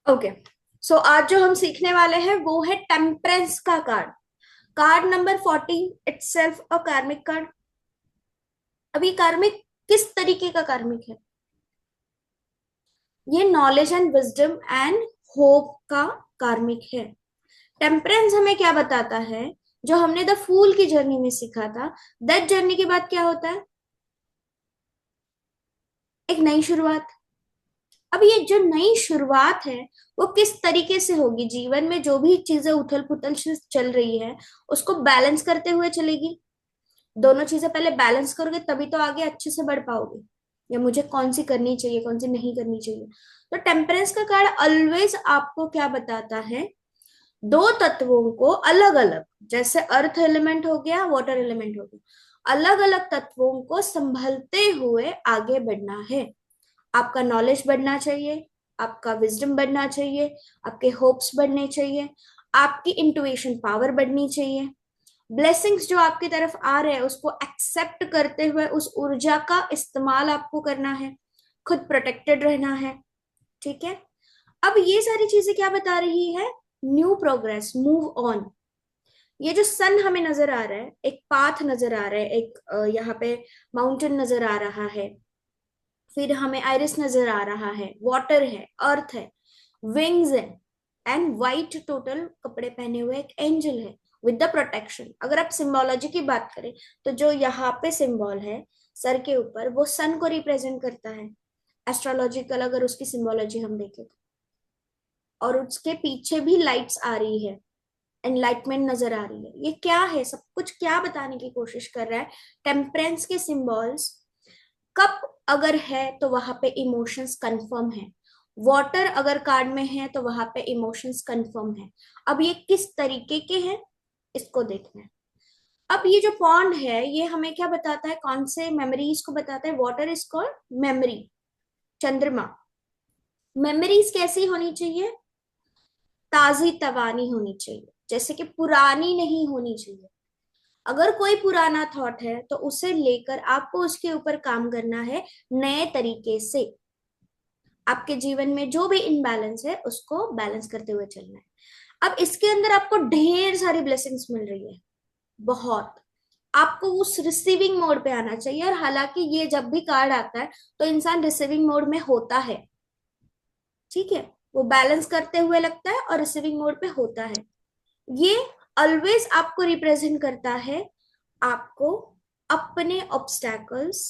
Okay. सो आज जो हम सीखने वाले हैं वो है टेम्परेंस का card. Card number 14 itself a कार्मिक कार्ड। अभी कार्मिक किस तरीके का कार्मिक है? ये knowledge and wisdom and hope का कार्मिक है। टेम्परेंस हमें क्या बताता है? जो हमने द फूल की जर्नी में सीखा था, दैट जर्नी के बाद क्या होता है? एक नई शुरुआत। अब ये जो नई शुरुआत है वो किस तरीके से होगी? जीवन में जो भी चीजें उथल पुथल से चल रही है उसको बैलेंस करते हुए चलेगी। दोनों चीजें पहले बैलेंस करोगे तभी तो आगे अच्छे से बढ़ पाओगे। या मुझे कौन सी करनी चाहिए कौन सी नहीं करनी चाहिए। तो टेम्परेंस का कार्ड ऑलवेज आपको क्या बताता है? दो तत्वों को अलग अलग, जैसे अर्थ एलिमेंट हो गया, वाटर एलिमेंट हो गया, अलग अलग तत्वों को संभलते हुए आगे बढ़ना है। आपका नॉलेज बढ़ना चाहिए, आपका विजडम बढ़ना चाहिए, आपके होप्स बढ़ने चाहिए, आपकी इंटुइशन पावर बढ़नी चाहिए। ब्लेसिंग्स जो आपकी तरफ आ रहे हैं उसको एक्सेप्ट करते हुए उस ऊर्जा का इस्तेमाल आपको करना है। खुद प्रोटेक्टेड रहना है। ठीक है। अब ये सारी चीजें क्या बता रही है? New progress, move on. ये जो सन हमें नजर आ रहा है, एक पाथ नजर आ रहा है, एक यहाँ पे माउंटेन नजर आ रहा है, फिर हमें आइरिस नजर आ रहा है, वाटर है, अर्थ है, विंग्स है, एंड वाइट टोटल कपड़े पहने हुए एक एंजल है विद द प्रोटेक्शन। अगर आप सिंबोलॉजी की बात करें तो जो यहाँ पे सिंबल है सर के ऊपर वो सन को रिप्रेजेंट करता है। एस्ट्रोलॉजिकल अगर उसकी सिंबोलॉजी हम देखें तो, और उसके पीछे भी लाइट्स आ रही है, एनलाइटमेंट नजर आ रही है। ये क्या है? सब कुछ क्या बताने की कोशिश कर रहा है? टेम्परेंस के सिंबल्स। कप अगर है तो वहां पे इमोशंस कंफर्म है। वाटर अगर कार्ड में है तो वहां पे इमोशंस कंफर्म है। अब ये किस तरीके के हैं इसको देखना है। अब ये जो पॉन्ड है ये हमें क्या बताता है? कौन से मेमोरीज को बताता है? Water is called memory. चंद्रमा। मेमोरीज कैसी होनी चाहिए? ताजी तवानी होनी चाहिए, जैसे कि पुरानी नहीं होनी चाहिए। अगर कोई पुराना थॉट है तो उसे लेकर आपको उसके ऊपर काम करना है नए तरीके से। आपके जीवन में जो भी इनबैलेंस है उसको बैलेंस करते हुए चलना है। अब इसके अंदर आपको ढेर सारी ब्लेसिंग्स मिल रही है, बहुत। आपको उस रिसीविंग मोड पे आना चाहिए, और हालांकि ये जब भी कार्ड आता है तो इंसान रिसीविंग मोड में होता है। ठीक है। वो बैलेंस करते हुए लगता है और रिसीविंग मोड पे होता है। ये ऑलवेज आपको रिप्रेजेंट करता है आपको अपने ऑब्स्टैकल्स,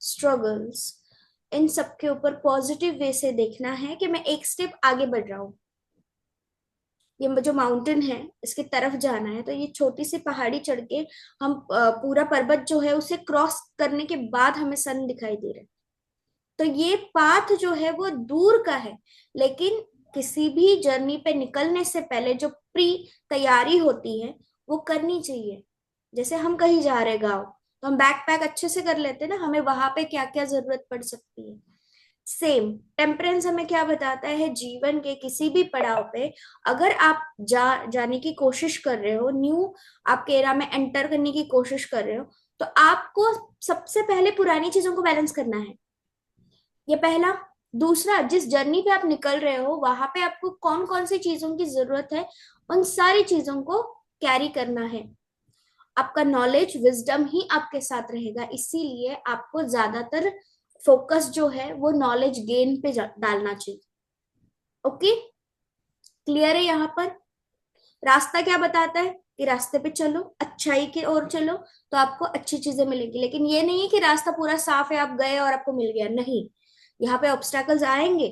स्ट्रगल्स, इन सब के ऊपर पॉजिटिव वे से देखना है कि मैं एक स्टेप आगे बढ़ रहा हूँ। ये जो माउंटेन है इसकी तरफ जाना है तो ये छोटी सी पहाड़ी चढ़ के हम पूरा पर्वत जो है उसे क्रॉस करने के बाद हमें सन दिखाई दे रहा है। तो ये पाथ जो है वो दूर का है, लेकिन किसी भी जर्नी पे निकलने से पहले जो प्री तैयारी होती है वो करनी चाहिए। जैसे हम कहीं जा रहे गाँव तो हम बैक पैक अच्छे से कर लेते हैं ना, हमें वहां पे क्या क्या जरूरत पड़ सकती है। सेम टेम्परेंस हमें क्या बताता है? जीवन के किसी भी पड़ाव पे अगर आप जाने की कोशिश कर रहे हो, न्यू आपके एरा में एंटर करने की कोशिश कर रहे हो, तो आपको सबसे पहले पुरानी चीजों को बैलेंस करना है। ये पहला। दूसरा, जिस जर्नी पे आप निकल रहे हो वहां पे आपको कौन कौन सी चीजों की जरूरत है उन सारी चीजों को कैरी करना है। आपका नॉलेज विजडम ही आपके साथ रहेगा, इसीलिए आपको ज्यादातर फोकस जो है वो नॉलेज गेन पे डालना चाहिए। ओके। क्लियर है यहाँ पर? रास्ता क्या बताता है कि रास्ते पे चलो, अच्छाई की ओर चलो, तो आपको अच्छी चीजें मिलेंगी। लेकिन ये नहीं है कि रास्ता पूरा साफ है, आप गए और आपको मिल गया, नहीं। यहाँ पे ऑब्स्टैकल्स आएंगे,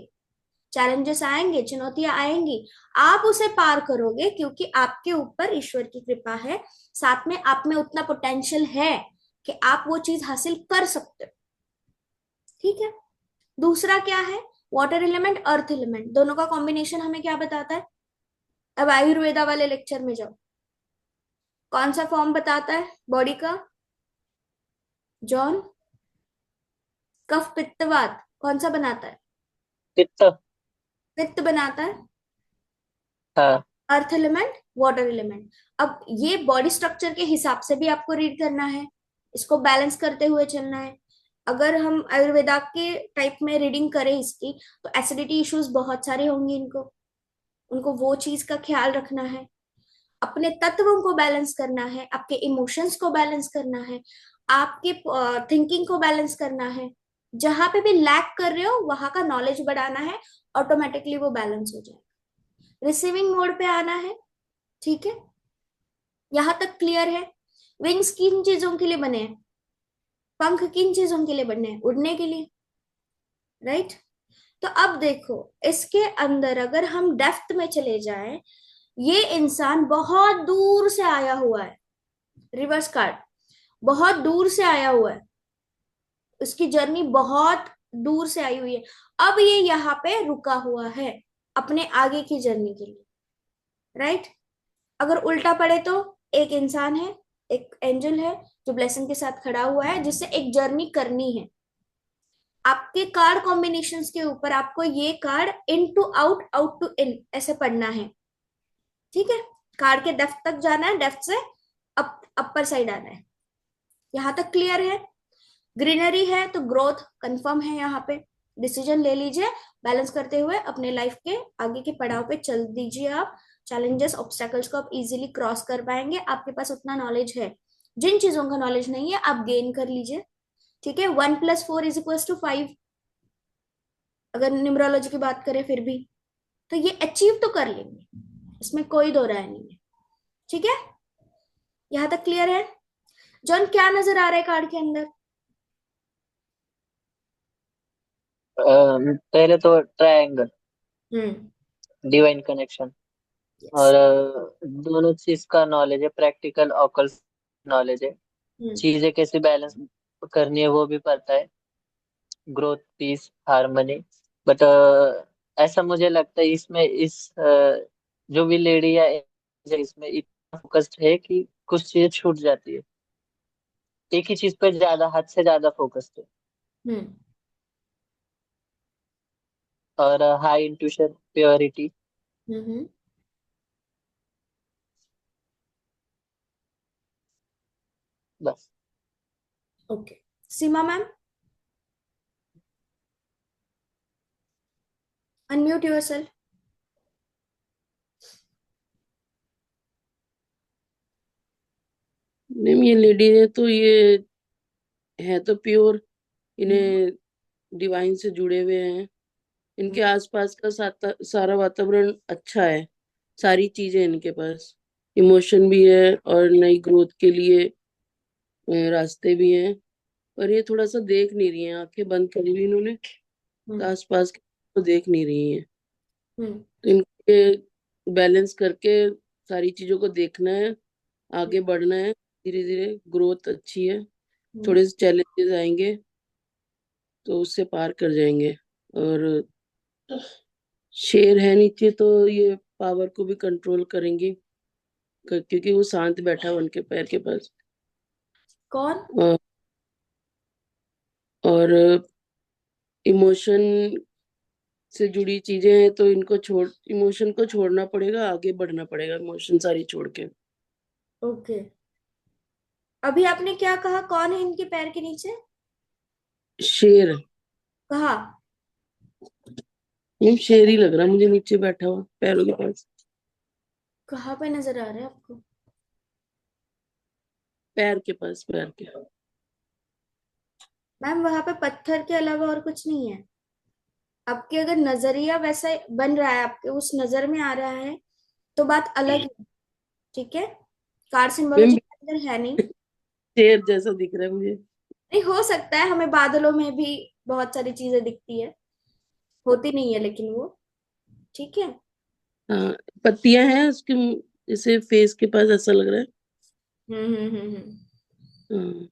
चैलेंजेस आएंगे, चुनौतियां आएंगी। आप उसे पार करोगे क्योंकि आपके ऊपर ईश्वर की कृपा है। साथ में आप में उतना पोटेंशियल है कि आप वो चीज हासिल कर सकते हो। ठीक है। दूसरा क्या है? वाटर एलिमेंट, अर्थ एलिमेंट, दोनों का कॉम्बिनेशन हमें क्या बताता है? अब आयुर्वेदा वाले लेक्चर में जाओ। कौन सा फॉर्म बताता है बॉडी का? जॉन। कफ पित्त वात कौन सा बनाता है? कितना? पित्त बनाता है। हाँ। Earth element, water element. अब ये बॉडी स्ट्रक्चर के हिसाब से भी आपको रीड करना है, इसको बैलेंस करते हुए चलना है। अगर हम आयुर्वेदा के टाइप में रीडिंग करें इसकी तो एसिडिटी इश्यूज बहुत सारे होंगे इनको। उनको वो चीज का ख्याल रखना है, अपने तत्वों को बैलेंस करना है, आपके इमोशंस को बैलेंस करना है, आपके थिंकिंग को बैलेंस करना है। जहां पे भी लैक कर रहे हो वहां का नॉलेज बढ़ाना है, ऑटोमेटिकली वो बैलेंस हो जाएगा। रिसीविंग मोड पे आना है। ठीक है, यहां तक क्लियर है? विंग्स किन चीजों के लिए बने हैं? पंख किन चीजों के लिए बने हैं? उड़ने के लिए, राइट? तो अब देखो, इसके अंदर अगर हम डेप्थ में चले जाएं, ये इंसान बहुत दूर से आया हुआ है। रिवर्स कार्ड, बहुत दूर से आया हुआ है, उसकी जर्नी बहुत दूर से आई हुई है। अब ये यहाँ पे रुका हुआ है अपने आगे की जर्नी के लिए, राइट? अगर उल्टा पड़े तो एक इंसान है, एक एंजल है जो ब्लेसिंग के साथ खड़ा हुआ है, जिससे एक जर्नी करनी है। आपके कार्ड कॉम्बिनेशंस के ऊपर आपको ये card in to out, out to in ऐसे पढ़ना है। ठीक है, कार्ड के डेप्थ तक जाना है, डेप्थ से अपर साइड आना है। यहां तक क्लियर है? ग्रीनरी है तो ग्रोथ कंफर्म है। यहाँ पे डिसीजन ले लीजिए, बैलेंस करते हुए अपने लाइफ के आगे के पड़ाव पे चल दीजिए। आप चैलेंजेस, ऑब्स्टेकल्स को आप इजीली क्रॉस कर पाएंगे, आपके पास उतना नॉलेज है। जिन चीजों का नॉलेज नहीं है आप गेन कर लीजिए। ठीक है, 1+4=5, अगर न्यूमरोलॉजी की बात करें फिर भी, तो ये अचीव तो कर लेंगे, इसमें कोई दो राय नहीं है। ठीक है, यहाँ तक क्लियर है? जॉन, क्या नजर आ रहा है कार्ड के अंदर? पहले तो triangle, hmm. Divine connection. Yes. और दोनों चीज का नॉलेज है, प्रैक्टिकल ऑकल नॉलेज है। हम्म। चीजें कैसे बैलेंस करनी है वो भी पता है। Growth, piece, harmony. बट ऐसा मुझे लगता है इसमें जो भी लेडी या angel इसमें इतना फोकस्ड है कि कुछ चीजें छूट जाती है। एक ही चीज पे ज्यादा, हद से ज्यादा फोकस्ड है। हम्म। और हाई इंट्यूशन, प्योरिटी, हम्म। बस। ओके, सीमा मैम, अनम्यूट योरसेल्फ। मैम ये लेडी है तो ये है तो प्योर, इन्हें डिवाइन से जुड़े हुए हैं। इनके आसपास का सारा वातावरण अच्छा है, सारी चीजें इनके पास, इमोशन भी है और नई ग्रोथ के लिए रास्ते भी हैं। पर ये थोड़ा सा देख नहीं रही है, आंखें बंद करी हुई इन्होंने, तो हम्म। आसपास के तो देख नहीं रही है। हम्म। तो इनके बैलेंस करके सारी चीजों को देखना है, आगे बढ़ना है। धीरे धीरे ग्रोथ अच्छी है, हम्म। थोड़े से चैलेंजेस आएंगे तो उससे पार कर जाएंगे। और शेर है नीचे तो ये पावर को भी कंट्रोल करेंगी, क्योंकि वो शांत बैठा है उनके पैर के पास। कौन? और इमोशन से जुड़ी चीजें हैं तो इनको छोड़, इमोशन को छोड़ना पड़ेगा, आगे बढ़ना पड़ेगा इमोशन सारी छोड़ के। ओके, अभी आपने क्या कहा, कौन है इनके पैर के नीचे? शेर, कहा? ये शेर ही लग रहा है मुझे नीचे बैठा हुआ पैरों के पास। कहाँ पे नजर आ रहा है आपको? पैर के पास, पैर के। मैम वहां पे पत्थर के अलावा और कुछ नहीं है। आपके अगर नजरिया वैसा बन रहा है, आपके उस नजर में आ रहा है, तो बात अलग है। ठीक है, कार मैम सिंबोलॉजी के अंदर है नहीं। शेर जैसा दिख रहा है मुझे। नहीं, हो सकता है हमें बादलों में भी बहुत सारी चीजें दिखती है, होती नहीं है लेकिन वो। ठीक है। हाँ, पत्तियां हैं उसके जैसे फेस के पास, ऐसा लग रहा है। हम्म। हाँ।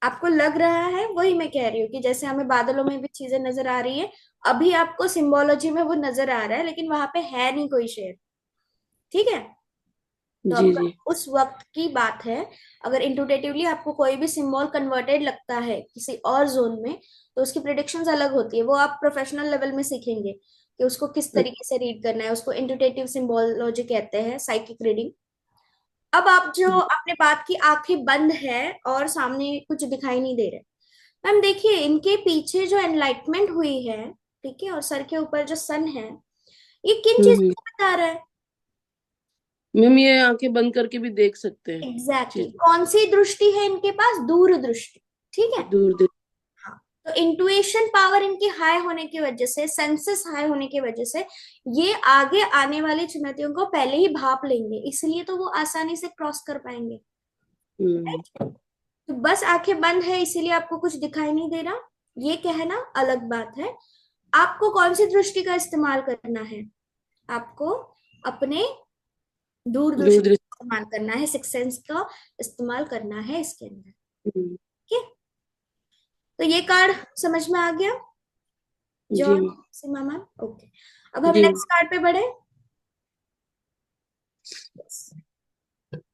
आपको लग रहा है, वही मैं कह रही हूँ कि जैसे हमें बादलों में भी चीजें नजर आ रही है, अभी आपको सिंबोलॉजी में वो नजर आ रहा है, लेकिन वहां पे है नहीं कोई शेर। ठीक है, तो जी अब जी। उस वक्त की बात है। अगर इंटुइटिवली आपको कोई भी सिंबल कन्वर्टेड लगता है किसी और जोन में, तो उसकी प्रिडिक्शंस अलग होती है। वो आप प्रोफेशनल लेवल में सीखेंगे कि उसको किस तरीके से रीड करना है। उसको इंटुइटिव सिंबोलॉजी कहते हैं, साइकिक रीडिंग। अब आप जो आपने बात की, आंखें बंद है और सामने कुछ दिखाई नहीं दे रहे। मैम देखिए, इनके पीछे जो एनलाइटमेंट हुई है, ठीक है, और सर के ऊपर जो सन है, ये किन चीजों हम्म। को बता रहा है? मैम ये आंखें बंद करके भी देख सकते हैं एग्जैक्टली चीज, कौन सी दृष्टि है इनके पास? दूर दृष्टि। ठीक है। दूर देख। हाँ। तो इंटुइशन पावर इनकी हाई होने की वजह से, सेंसेस हाई होने की वजह से, ये आगे आने वाली चुनौतियों को पहले ही भाप लेंगे, इसलिए तो वो आसानी से क्रॉस कर पाएंगे। हम्म। तो बस आंखें बंद है इसीलिए आपको कुछ दिखाई नहीं दे रहा, ये कहना अलग बात है। आपको कौन सी दृष्टि का इस्तेमाल करना है? आपको अपने दूरदर्शी दूर का दृष्टि। इस्तेमाल करना है, सिक्स सेंस का इस्तेमाल करना है इसके अंदर। हम्म, ठीक है। तो ये कार्ड समझ में आ गया? जी जॉन मैम। सीमा मैम, ओके। अब हम जी मैम। नेक्स्ट कार्ड पे बढ़े।